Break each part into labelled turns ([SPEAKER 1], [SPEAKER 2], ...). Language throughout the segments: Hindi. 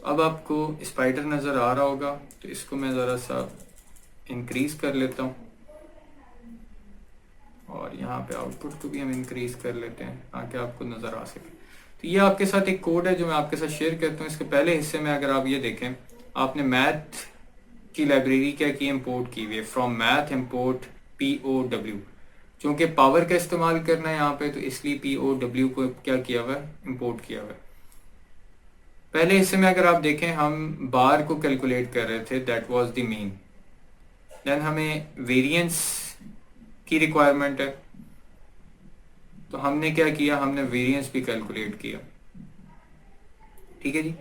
[SPEAKER 1] अब आपको स्पाइडर नज़र आ रहा होगा, तो इसको मैं ज़रा सा इंक्रीज़ कर लेता हूँ और यहाँ पे आउटपुट को भी हम इंक्रीज़ कर लेते हैं ताकि आपको नज़र आ सके। तो ये आपके साथ एक कोड है जो मैं आपके साथ शेयर करता हूँ। इसके पहले हिस्से में अगर आप ये देखें, आपने मैथ की लाइब्रेरी क्या की, इम्पोर्ट की हुई है, फ्रॉम मैथ इम्पोर्ट POW। चूँकि पावर का इस्तेमाल करना है यहाँ पे, तो इसलिए POW को क्या किया हुआ है, इम्पोर्ट किया हुआ है। पहले हिस्से में अगर आप देखें, हम बार को कैलकुलेट कर रहे थे, that was the mean. Then हमें वेरिएंस की रिक्वायरमेंट है, तो हमने क्या किया, हमने वेरिएंस भी कैलकुलेट किया। ठीक है जी,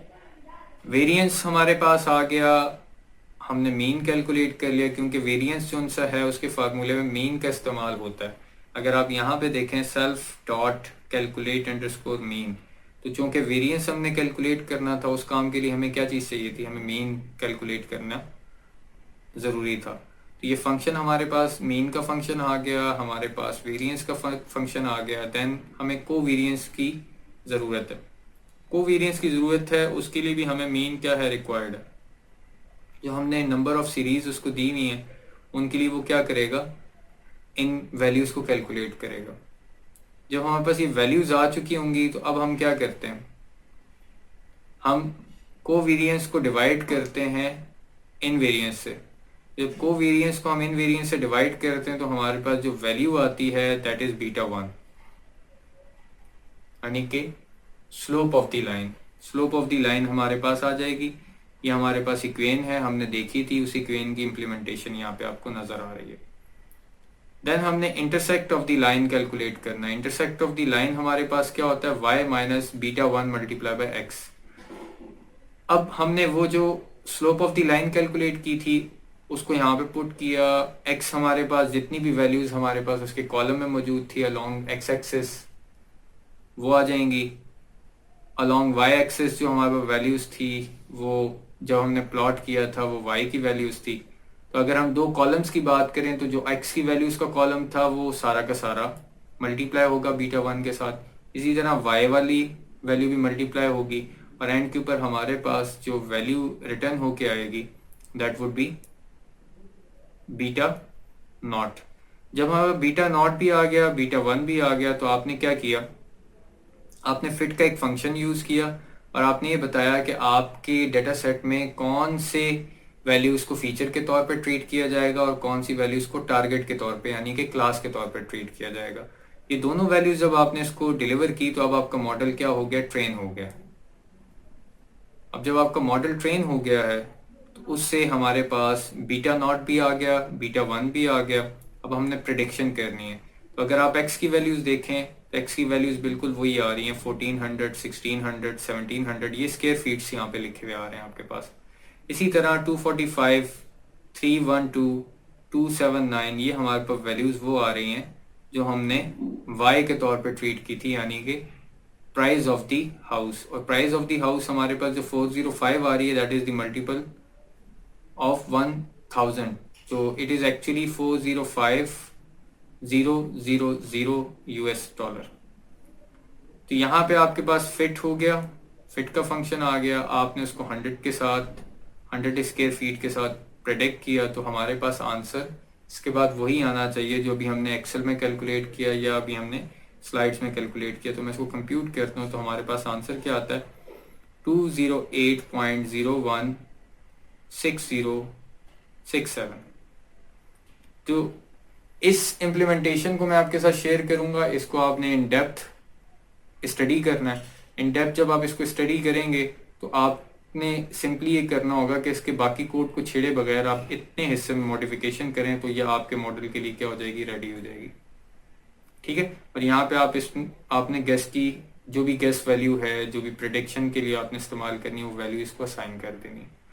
[SPEAKER 1] वेरिएंस हमारे पास आ गया, हमने मीन कैलकुलेट कर लिया, क्योंकि वेरिएंस जो सा है उसके फार्मूले में मीन का इस्तेमाल होता है। अगर आप यहाँ पे देखें self dot calculate underscore mean, तो चूंकि वेरिएंस हमने कैलकुलेट करना था, उस काम के लिए हमें क्या चीज़ चाहिए थी, हमें मीन कैलकुलेट करना ज़रूरी था। तो ये फंक्शन हमारे पास मीन का फंक्शन आ गया, हमारे पास वेरिएंस का फंक्शन आ गया। देन हमें कोवेरिएंस की ज़रूरत है, कोवेरिएंस की ज़रूरत है, उसके लिए भी हमें मीन क्या है, रिक्वायर्ड है। जो हमने नंबर ऑफ सीरीज उसको दी हुई है, उनके लिए वो क्या करेगा, इन वैल्यूज़ को कैलकुलेट करेगा। जब हमारे पास ये वैल्यूज़ आ चुकी होंगी, तो अब हम क्या करते हैं, हम कोवेरिएंस को डिवाइड करते हैं इन वेरिएंस से। जब कोवेरिएंस को हम इन वेरिएंस से डिवाइड करते हैं, तो हमारे पास जो वैल्यू आती है दैट इज β1, यानी कि slope of the line. Slope of the line हमारे पास आ जाएगी। ये हमारे पास इक्वेशन है, हमने देखी थी, उस इक्वेशन की इम्प्लीमेंटेशन यहाँ पे आपको नजर आ रही है। देन हमने intersect of the line calculate करना है। इंटरसेक्ट ऑफ द लाइन हमारे पास क्या होता है, y minus β1 multiply by x. अब हमने वो जो slope of the line calculate की थी, उसको यहाँ पे पुट किया। x हमारे पास जितनी भी वैल्यूज हमारे पास उसके कॉलम में मौजूद थी अलोंग x एक्सिस, वो आ जाएंगी। अलोंग y एक्सिस जो हमारे पास वैल्यूज थी, वो जब हमने प्लॉट किया था वो y की वैल्यूज थी। तो अगर हम दो कॉलम्स की बात करें, तो जो x की वैल्यूज का कॉलम था वो सारा का सारा मल्टीप्लाई होगा β1 के साथ। इसी तरह y वाली वैल्यू भी मल्टीप्लाई होगी, और एंड के ऊपर हमारे पास जो वैल्यू रिटर्न होके आएगी दैट वुड बी β0। जब हमारा β0 भी आ गया, β1 भी आ गया, तो आपने क्या किया, आपने फिट का एक फंक्शन यूज किया और आपने ये बताया कि आपके डेटा सेट में कौन से वैल्यूज को फीचर के तौर पर ट्रीट किया जाएगा और कौन सी वैल्यूज को टारगेट के तौर पे यानी कि क्लास के तौर पर ट्रीट किया जाएगा। ये दोनों वैल्यूज जब आपने इसको डिलीवर की, तो अब आपका मॉडल क्या हो गया, ट्रेन हो गया। अब जब आपका मॉडल ट्रेन हो गया है, तो उससे हमारे पास β0 भी आ गया, β1 भी आ गया। अब हमने प्रिडिक्शन करनी है। तो अगर आप x की वैल्यूज देखें, तो x की वैल्यूज बिल्कुल वही आ रही हैं, 1400, 1600, 1700, ये स्क्वायर फीट्स यहाँ पे लिखे हुए आ रहे हैं आपके पास। इसी तरह 245, 312, 279, ये हमारे पास वैल्यूज वो आ रही हैं जो हमने y के तौर पे ट्रीट की थी, यानी कि प्राइस ऑफ द हाउस। और प्राइस ऑफ द हाउस हमारे पास जो 405 आ रही है, that is the multiple of 1000, तो it is actually 405,000 US dollar. तो यहाँ पे आपके पास फिट हो गया, फिट का फंक्शन आ गया, आपने उसको 100 के साथ, 100 स्क्वायर फीट के साथ प्रेडिक्ट किया, तो हमारे पास आंसर इसके बाद वही आना चाहिए जो अभी हमने एक्सेल में कैलकुलेट किया या अभी हमने स्लाइड्स में कैलकुलेट किया। तो मैं इसको कंप्यूट करता हूँ, तो हमारे पास आंसर क्या आता है, 208.016067। तो इस इम्प्लीमेंटेशन को मैं आपके साथ शेयर करूंगा, इसको आपने इन डेप्थ स्टडी करना है। इन डेप्थ जब आप इसको स्टडी करेंगे, तो आपने सिंपली ये करना होगा कि इसके बाकी कोड को छेड़े बगैर आप इतने हिस्से में मॉडिफिकेशन करें, तो यह आपके मॉडल के लिए क्या हो जाएगी, रेडी हो जाएगी। ठीक है, और यहाँ पे आप आपने गेस की जो भी गेस वैल्यू है, जो भी प्रिडिक्शन के लिए आपने इस्तेमाल करनी है, वो वैल्यू इसको असाइन कर देनी है।